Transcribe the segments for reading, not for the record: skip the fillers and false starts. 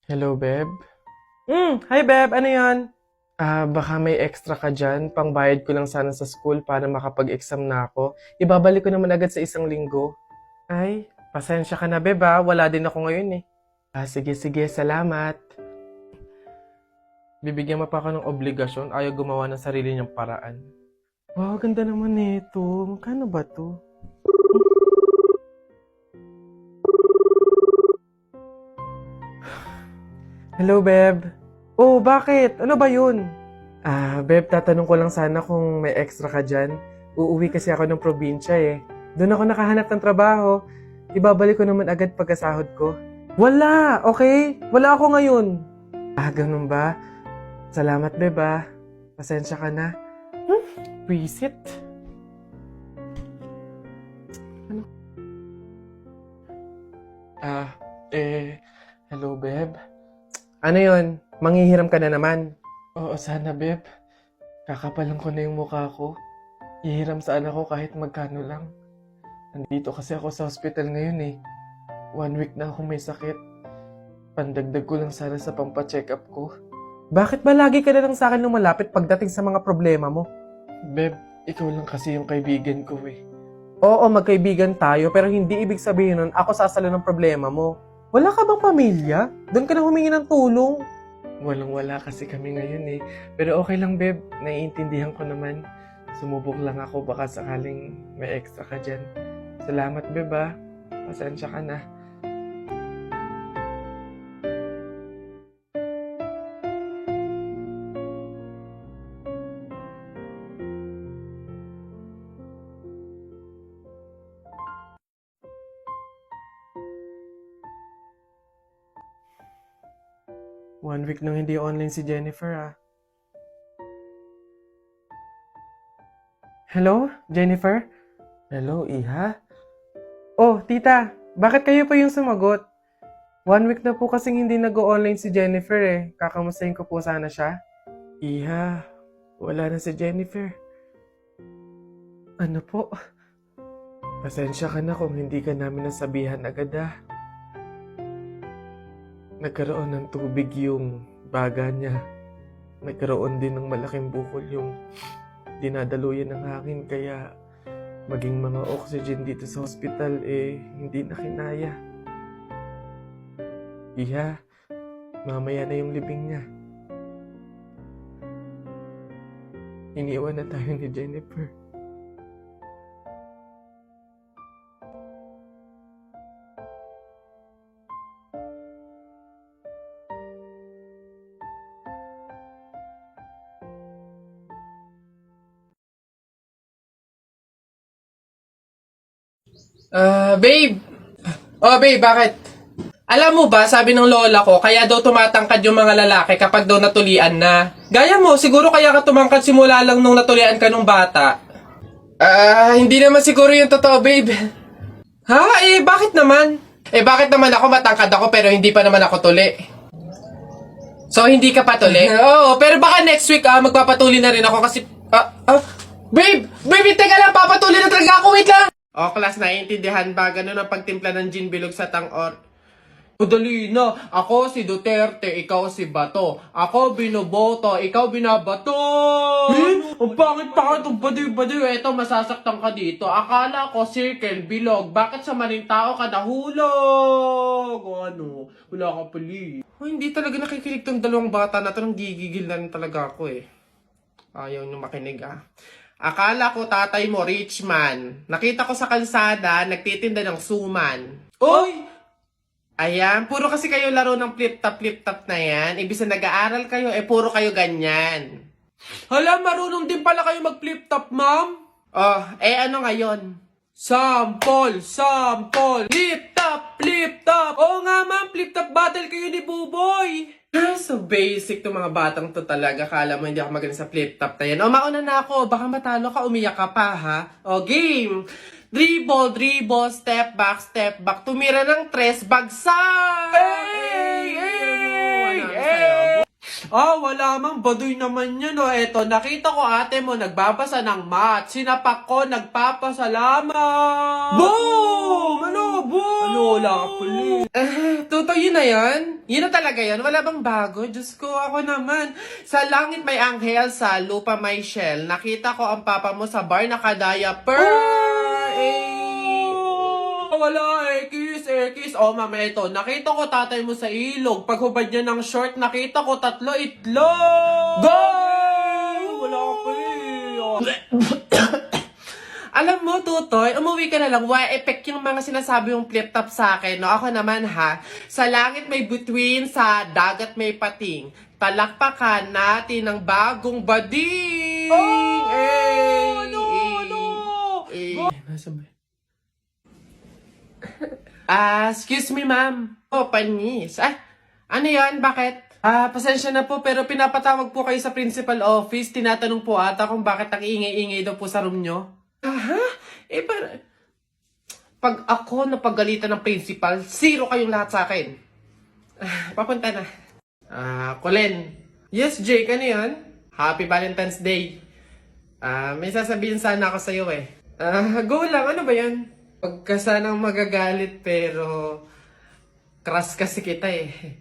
Hello, Beb. Hi Beb, ano yan? Baka may extra ka dyan. Pangbayad ko lang sana sa school para makapag-exam na ako. Ibabalik ko naman agad sa 1 linggo. Ay, pasensya ka na Beb wala din ako ngayon eh. Sige, sige. Salamat. Bibigyan mo pa ako ng obligasyon. Ayaw gumawa ng sarili niyang paraan. Wow, ganda naman nito. Magkano ba to? Hello Beb. Oh, bakit? Ano ba yun? Beb, tatanong ko lang sana kung may extra ka dyan. Uuwi kasi ako ng probinsya eh. Doon ako nakahanap ng trabaho. Ibabalik ko naman agad pagkasahod ko. Wala, okay? Wala ako ngayon. Ganun ba? Salamat, Beb Pasensya ka na. Visit? Hello, Beb. Ano yun? Manghihiram ka na naman. Oo, sana, Beb. Kakapalan ko na yung mukha ko. Ihiram sa anak ko kahit magkano lang. Nandito kasi ako sa hospital ngayon eh. 1 week na akong may sakit. Pandagdag ko lang sana sa pampacheck up ko. Bakit ba lagi ka na lang sa akin lumalapit pagdating sa mga problema mo? Beb, ikaw lang kasi yung kaibigan ko eh. Oo, magkaibigan tayo, pero hindi ibig sabihin nun ako sasalo ng problema mo. Wala ka bang pamilya? Doon ka na humingi ng tulong. Walang-wala kasi kami ngayon eh. Pero okay lang, Beb. Naiintindihan ko naman. Sumubok lang ako baka sakaling may extra ka dyan. Salamat, Beb Pasensya ka na. One week nang hindi online si Jennifer Hello, Jennifer? Hello, Iha? Oh, tita, bakit kayo pa yung sumagot? 1 week na po kasing hindi nag-online si Jennifer eh. Kakamustahin ko po sana siya. Iha, wala na si Jennifer. Ano po? Pasensya ka na kung hindi ka namin nasabihan agad Nagkaroon ng tubig yung baga niya. Nagkaroon din ng malaking bukol yung dinadaluyan ng hangin kaya maging mga oxygen dito sa hospital hindi na kinaya. Iha, mamaya na yung libing niya. Iniwan na tayo ni Jennifer. Babe! Oh, babe, bakit? Alam mo ba, sabi ng lola ko, kaya daw tumatangkad yung mga lalaki kapag daw natulian na. Gaya mo, siguro kaya ka tumangkad simula lang nung natulian ka nung bata. Hindi naman siguro yung totoo, babe. Ha? Bakit naman? Bakit naman ako matangkad ako pero hindi pa naman ako tuli? So, hindi ka patuli? Oo, pero baka next week, magpapatuli na rin ako kasi... Babe! Babe, teka lang, papatuli na talaga ako, wait lang! O, class, naiintindihan ba? Ganun ang pagtimpla ng gin bilog sa tang-or. Udali na. Ako si Duterte, ikaw si Bato. Ako binoboto, ikaw binabato. Ang pangit-pangit, ang baduy-baduy. Eto, masasaktan ka dito. Akala ko circle, bilog. Bakit sa maling tao ka nahulog? O ano? Wala ka pali. Hindi talaga nakikinig tong dalawang bata na to. Nang gigigil na rin talaga ako Ayaw nyo makinig Akala ko tatay mo, rich man. Nakita ko sa kalsada, nagtitinda ng suman. Oy! Ayan, puro kasi kayo laro ng flip-top na yan. Ibig na nag-aaral kayo, puro kayo ganyan. Hala, marunong din pala kayo mag-flip-top, ma'am? Oh, ano ngayon? Sample! Flip-top! Oo nga, ma'am, flip-top battle kayo ni Buboy! So basic to mga batang to talaga. Kala mo hindi ako magaling sa flip-top na yan. Mauna na ako. Baka matalo ka, umiyak ka pa, ha? Game! Dribble, step back. Tumira ng 3, bagsak! Wala mang baduy naman yun, Eto, nakita ko ate mo nagbabasa ng math. Sinapak ko, nagpapasalamat! Boom! Ano, wala ka pala. Totoo yun na yan? Yun na talaga yan? Wala bang bago? Diyos ko, ako naman. Sa langit may anghel, sa lupa may shell. Nakita ko ang papa mo sa bar nakadaya-per. Wala, kiss. Oh, mama, ito. Nakita ko tatay mo sa ilog. Paghubad niya ng short, nakita ko 3 itlog. Go! Wala ka pala. Alam mo, Tutoy, umuwi ka na lang. Why effect yung mga sinasabi yung flip-top sa akin, no? Ako naman, ha? Sa langit may bituin, sa dagat may pating. Palakpakan natin ang bagong bading! Nasaan ba? Excuse me, ma'am. Oh, panis. Ano yan? Bakit? Pasensya na po, pero pinapatawag po kayo sa principal office. Tinatanong po ata kung bakit ang ingay-ingay daw po sa room nyo. Pag ako napagalitan ng principal, 0 kayong lahat sa akin. Papunta na. Colin. Yes, Jake, ano yan? Happy Valentine's Day. May sasabihin sana ako sa'yo eh. Go lang, ano ba yan? Huwag ka sanang magagalit pero crush kasi kita eh.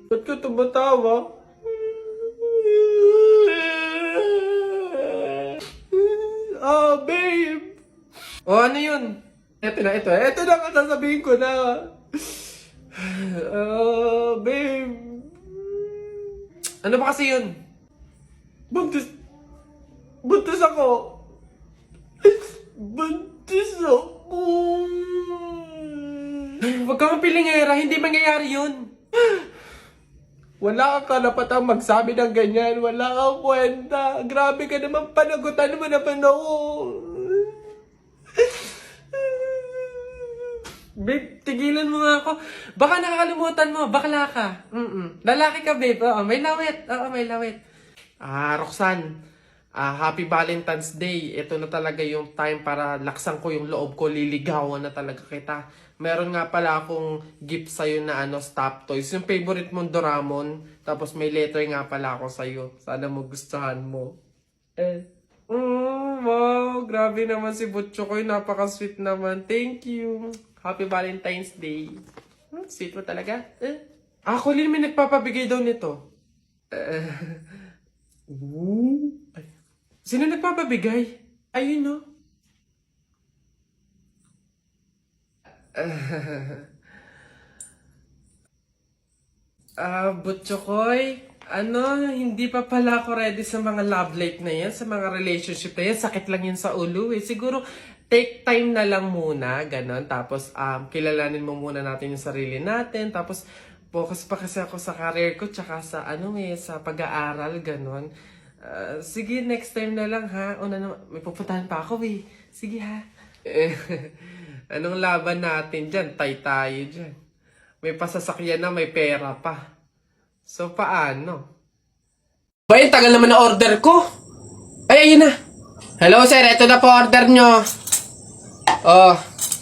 Ba't ka tumatawa? Babe! Ano yun? Ito na ang sasabihin ko na. Babe. Ano ba kasi yun? Buntis ako. Huwag kang pilingera, hindi mangyayari yun. Wala kang karapatang magsabi ng ganyan. Wala kang kwenta. Grabe ka naman, panagutan mo naman ako. Babe, tigilan mo nga ako. Baka nakakalimutan mo, bakla ka. Lalaki ka, babe. Oo, may lawit. Roxanne, Happy Valentine's Day. Ito na talaga yung time para laksan ko yung loob ko. Liligawan na talaga kita. Meron nga pala akong gift sa'yo na stop toys. Yung favorite mong Doraemon. Tapos may letter nga pala ako sa'yo. Sana magustuhan mo. Wow, grabe naman si Butcho ko. Napaka-sweet naman. Thank you. Happy Valentine's Day. Sweet mo talaga. Colin, may nagpapabigay daw nito. Sino nagpapabigay? Ayun, no? Butchokoy, hindi pa pala ako ready sa mga love life na yan, sa mga relationship na yan. Sakit lang yun sa ulo eh. Siguro, take time na lang muna, ganon. Tapos, kilalanin mo muna natin yung sarili natin. Tapos, focus pa kasi ako sa career ko, tsaka sa, sa pag-aaral, ganon. Sige, next time na lang ha. May pupuntahan pa ako eh. Sige ha. Anong laban natin dyan? Tayo dyan. May pasasakyan na, may pera pa. So, paano? Bayan, tagal naman na order ko. Ay, ayun na. Hello, sir. Ito na po order nyo.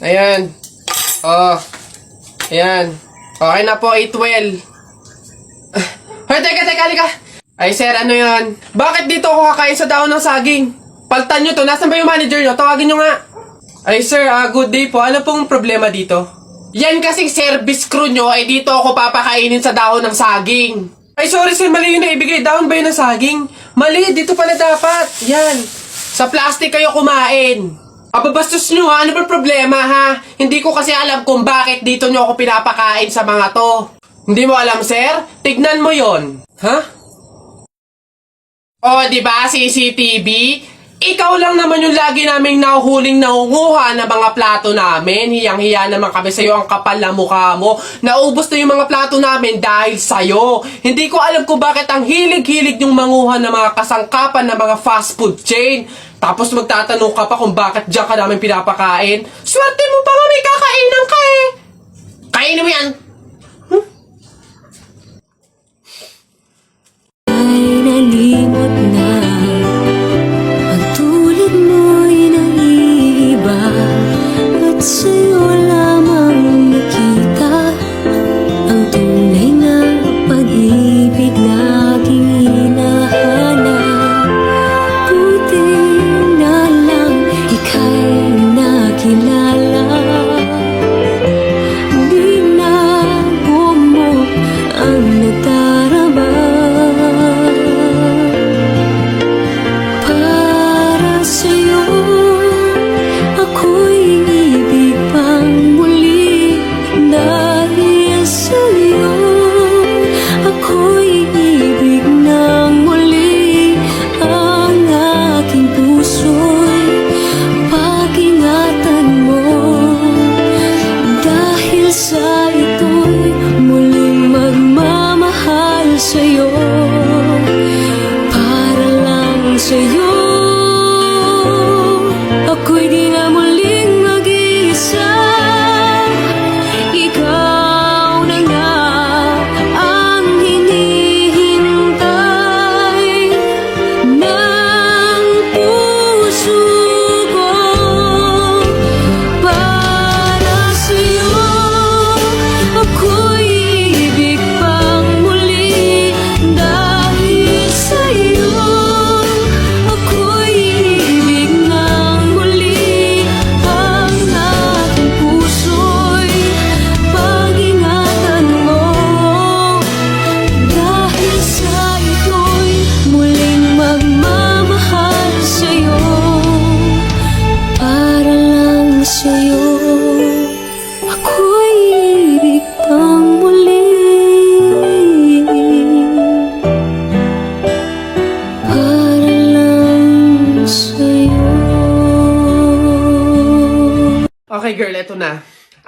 Ayan. Ayan. Okay na po, 812. Hoy, teka, halika. Ay, sir, ano yan? Bakit dito ako kakain sa dahon ng saging? Paltan nyo to. Nasaan ba yung manager nyo? Tawagin nyo nga. Ay, sir, good day po. Ano pong problema dito? Yan kasing service crew nyo, ay dito ako papakainin sa dahon ng saging. Ay, sorry sir, mali yun na ibigay. Dahon ba yun ng saging? Mali, dito pala dapat. Yan. Sa plastic kayo kumain. Ababastos nyo ha, ano ba problema ha? Hindi ko kasi alam kung bakit dito nyo ako pinapakain sa mga to. Hindi mo alam, sir? Tignan mo yon. Ha? Diba, CCTV? Ikaw lang naman yung lagi naming nahuhuling nangunguha ng mga plato namin. Hiyang-hiya naman kami sa'yo, ang kapal na mukha mo. Naubos na yung mga plato namin dahil sa'yo. Hindi ko alam kung bakit ang hilig-hilig yung manguha ng mga kasangkapan ng mga fast food chain. Tapos magtatanong ka pa kung bakit diyan ka namin pinapakain. Swerte mo pa nga may kakainan ka eh. Kainin mo yan. Ay nalimot na ang tulad mo'y naiiyak.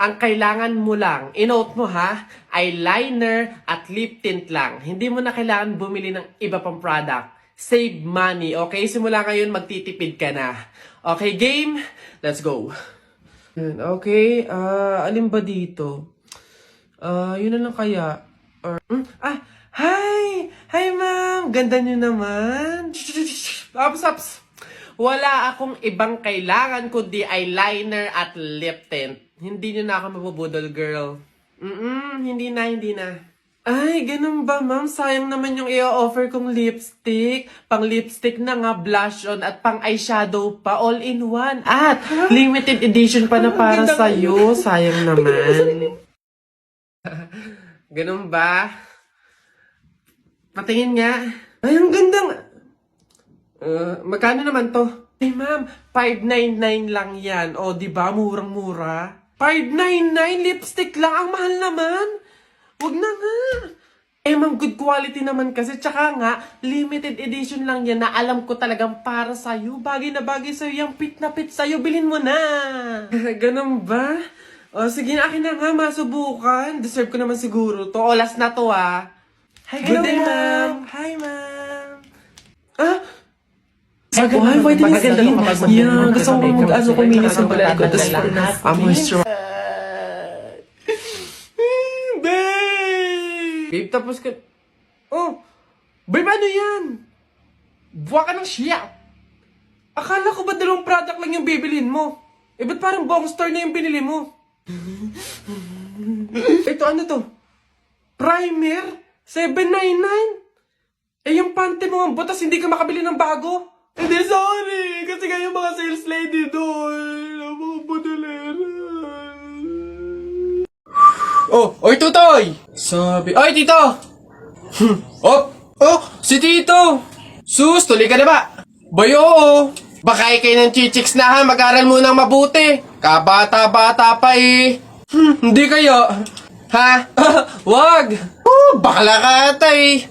ang kailangan mo lang, inote mo ha, eyeliner at lip tint lang. Hindi mo na kailangan bumili ng iba pang product. Save money, okay? Simula ngayon, magtitipid ka na. Okay, game? Let's go. Okay, alin ba dito? Yun na lang kaya. Hi! Hi, ma'am! Ganda nyo naman. Ups. Wala akong ibang kailangan kundi eyeliner at lip tint. Hindi nyo na ako mabubudol, girl. Hindi na. Ay, ganun ba, ma'am? Sayang naman yung i-offer kong lipstick. Pang lipstick na nga, blush on, at pang eyeshadow pa, all in one. At limited edition pa na para sa'yo. Sayang naman. Ganun ba? Patingin nga. Ay, ang ganda. Magkano naman to? Ay, ma'am, 599 lang yan. O, di ba? Murang-mura. 599 lipstick lang. Ang mahal naman. Wag na nga. Ma'am, good quality naman kasi. Tsaka nga, limited edition lang yan na alam ko talagang para sa'yo. Bagay na bagay sa'yo. Yung pit na pit sa'yo. Bilhin mo na. Ganun ba? O, sige na, akin na nga. Masubukan. Deserve ko naman siguro to. O, last na to, ah. Hi, good day, ma'am. Hi, ma'am. Hi, whitening skin. Yeah, gusto ko kuminis ang balat ko. Tapos, moisture. Babe, tapos ka... Oh! Babe, ano yan? Buwa ka ng siya! Akala ko ba dalawang product lang yung bibilin mo? Ba't parang buong store na yung binili mo? Ito, ano to? Primer? $7.99? Yung pante mo ang butas, hindi ka makabili ng bago? Hindi, sorry! Kasi nga yung mga sales lady doon. Ang mga budalera. Oy, Tutoy! Sabi... Oy, Tito! Si Tito! Sus, tuloy ka na ba? Boy, oo. Baka kayo ng chichiks na ha, mag-aral mo ng mabuti. Kabata-bata pa eh. Hindi kayo. Ha? Wag! Bakla ka ata eh.